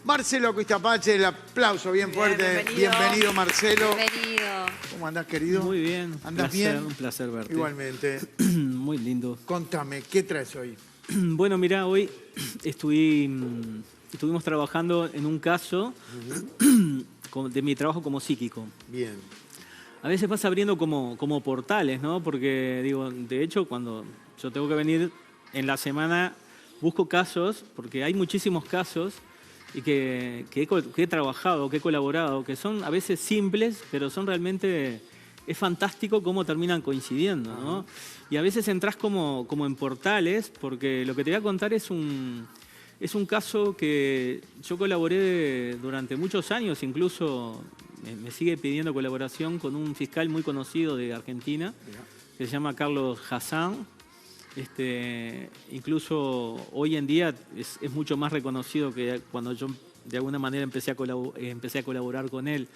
Marcelo Quistapache, el aplauso bien fuerte. Bienvenido, Marcelo. Bienvenido. ¿Cómo andás, querido? Muy bien. ¿Andás bien? Un placer verte. Igualmente. Muy lindo. Contame, ¿qué traes hoy? Bueno, mirá, hoy estuvimos trabajando en un caso de mi trabajo como psíquico. Bien. A veces vas abriendo como portales, ¿no? Porque, digo, de hecho, cuando yo tengo que venir en la semana, busco casos, porque hay muchísimos casos y que he trabajado, que he colaborado, que son a veces simples, pero son realmente... Es fantástico cómo terminan coincidiendo, ¿no? Y a veces entras como en portales, porque lo que te voy a contar es un caso que yo colaboré durante muchos años, incluso me sigue pidiendo colaboración con un fiscal muy conocido de Argentina, que se llama Carlos Hassan. Incluso hoy en día es mucho más reconocido que cuando yo de alguna manera empecé a colaborar con él.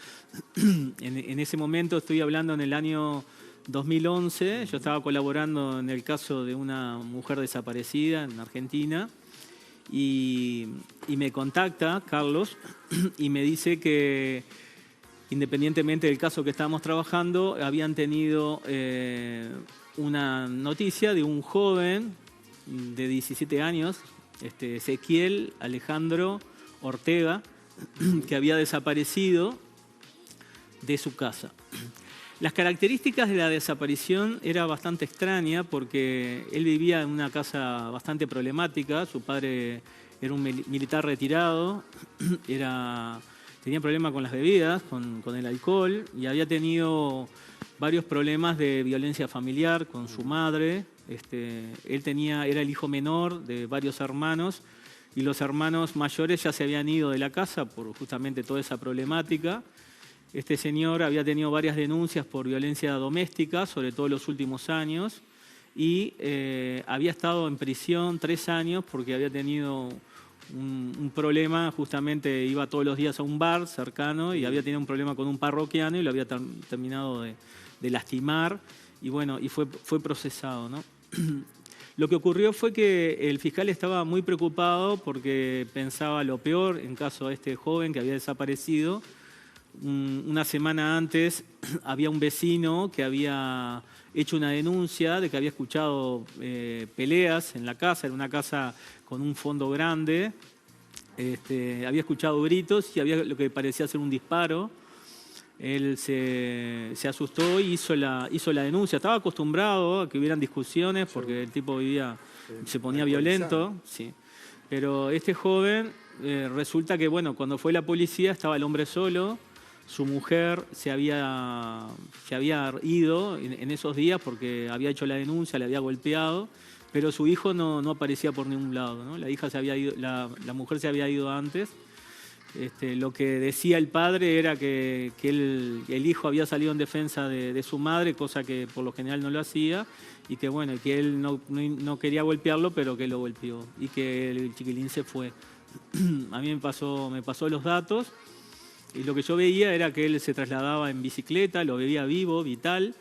En ese momento, estoy hablando en el año 2011, yo estaba colaborando en el caso de una mujer desaparecida en Argentina y me contacta Carlos y me dice que independientemente del caso que estábamos trabajando, habían tenido una noticia de un joven de 17 años, Ezequiel Alejandro Ortega, que había desaparecido de su casa. Las características de la desaparición era bastante extraña porque él vivía en una casa bastante problemática, su padre era un militar retirado, tenía problemas con las bebidas, con el alcohol y había tenido varios problemas de violencia familiar con su madre. Él era el hijo menor de varios hermanos y los hermanos mayores ya se habían ido de la casa por justamente toda esa problemática. Este señor había tenido varias denuncias por violencia doméstica, sobre todo en los últimos años, y había estado en prisión 3 años porque había tenido un problema, justamente iba todos los días a un bar cercano y había tenido un problema con un parroquiano y lo había terminado de lastimar y bueno, y fue procesado, ¿no? Lo que ocurrió fue que el fiscal estaba muy preocupado porque pensaba lo peor en caso de este joven que había desaparecido. Una semana antes había un vecino que había hecho una denuncia de que había escuchado peleas en la casa, era una casa con un fondo grande, había escuchado gritos y había lo que parecía ser un disparo. Él se asustó y hizo la denuncia. Estaba acostumbrado a que hubieran discusiones porque el tipo se ponía violento. Sí. Pero este joven, resulta que bueno, cuando fue la policía estaba el hombre solo. Su mujer se había ido en esos días porque había hecho la denuncia, le había golpeado, pero su hijo no aparecía por ningún lado, ¿no? La mujer se había ido antes. Lo que decía el padre era que el hijo había salido en defensa de su madre, cosa que por lo general no lo hacía, y que bueno, que él no quería golpearlo, pero que lo golpeó, y que el chiquilín se fue. A mí me pasó los datos, y lo que yo veía era que él se trasladaba en bicicleta, lo veía vivo, vital,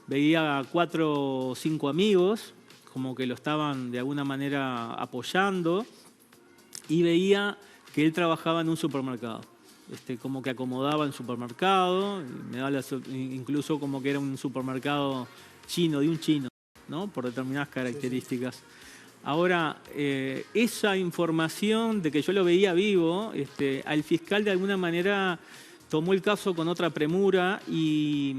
veía 4 o 5 amigos, como que lo estaban de alguna manera apoyando, y veía que él trabajaba en un supermercado, como que acomodaba en supermercado, me da incluso como que era un supermercado chino, de un chino, ¿no? Por determinadas características. Ahora, esa información de que yo lo veía vivo, al fiscal de alguna manera tomó el caso con otra premura y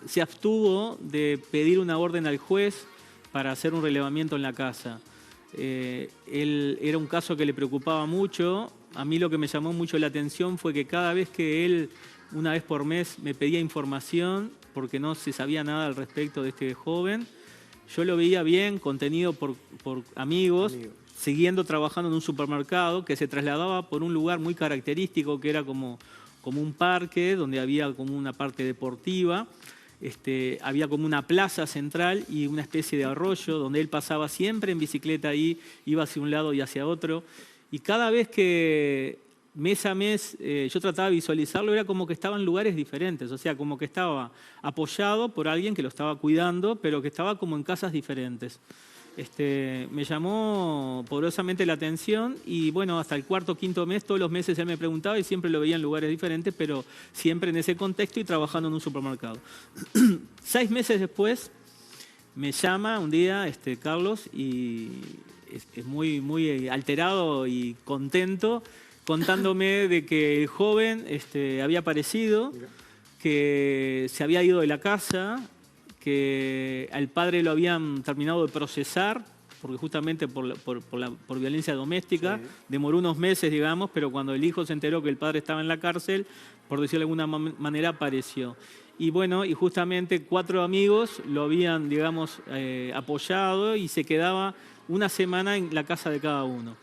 se abstuvo de pedir una orden al juez para hacer un relevamiento en la casa. Era un caso que le preocupaba mucho. A mí lo que me llamó mucho la atención fue que cada vez que él, una vez por mes, me pedía información, porque no se sabía nada al respecto de este joven, yo lo veía bien, contenido por amigos, siguiendo trabajando en un supermercado que se trasladaba por un lugar muy característico, que era como un parque, donde había como una parte deportiva. Había como una plaza central y una especie de arroyo donde él pasaba siempre en bicicleta ahí, iba hacia un lado y hacia otro. Y cada vez que mes a mes yo trataba de visualizarlo, era como que estaba en lugares diferentes, o sea, como que estaba apoyado por alguien que lo estaba cuidando, pero que estaba como en casas diferentes. me llamó poderosamente la atención y bueno, hasta el cuarto o quinto mes, todos los meses él me preguntaba y siempre lo veía en lugares diferentes, pero siempre en ese contexto y trabajando en un supermercado. 6 meses después me llama un día Carlos y es muy alterado y contento contándome de que el joven había aparecido, que se había ido de la casa, que al padre lo habían terminado de procesar, porque justamente por violencia doméstica, sí. Demoró unos meses, digamos, pero cuando el hijo se enteró que el padre estaba en la cárcel, por decirlo de alguna manera, apareció. Y bueno, y justamente 4 amigos lo habían, digamos, apoyado y se quedaba una semana en la casa de cada uno.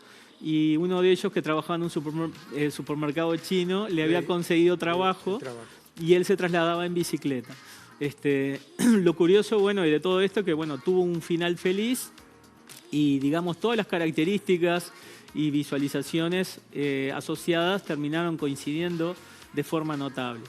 Y uno de ellos, que trabajaba en un supermercado chino, le había conseguido trabajo y él se trasladaba en bicicleta. Lo curioso, bueno, de todo esto, que bueno, tuvo un final feliz y, digamos, todas las características y visualizaciones asociadas terminaron coincidiendo de forma notable.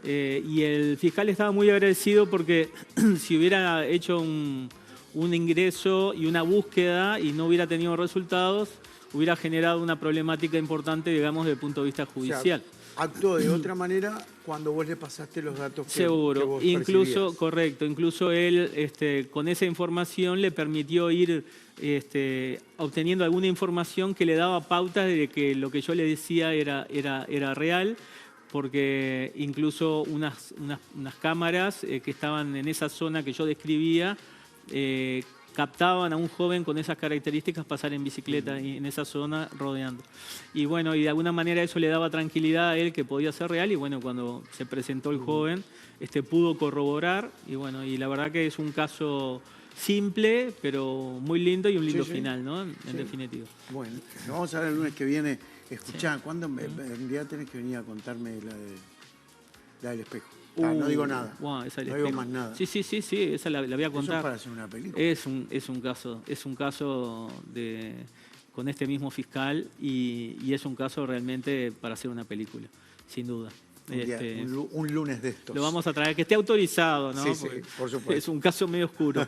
Y el fiscal estaba muy agradecido porque si hubiera hecho un ingreso y una búsqueda y no hubiera tenido resultados, hubiera generado una problemática importante, digamos, desde el punto de vista judicial. O sea, actuó de otra manera cuando vos le pasaste los datos que, seguro, que vos incluso percibías. correcto, incluso él con esa información le permitió ir obteniendo alguna información que le daba pautas de que lo que yo le decía era real, porque incluso unas cámaras que estaban en esa zona que yo describía captaban a un joven con esas características pasar en bicicleta en esa zona rodeando. Y bueno, y de alguna manera eso le daba tranquilidad a él que podía ser real y bueno, cuando se presentó el joven, pudo corroborar y bueno, y la verdad que es un caso simple, pero muy lindo y un lindo final, ¿no? En definitiva. Bueno, nos vamos a ver el lunes que viene. Escuchá, ¿cuándo en día tenés que venir a contarme la del espejo? No digo nada. Wow, no digo más nada. Sí, esa la voy a contar. Eso es para hacer una película. Es un caso con este mismo fiscal y es un caso realmente para hacer una película, sin duda. Un lunes de estos. Lo vamos a traer, que esté autorizado, ¿no? Sí, por supuesto. Es un caso medio oscuro.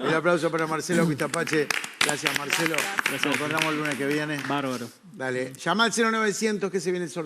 Un aplauso para Marcelo Quitapache. Gracias, Marcelo. Gracias. Nos encontramos el lunes que viene. Bárbaro. Dale. Llama al 0900 que se viene el sorteo.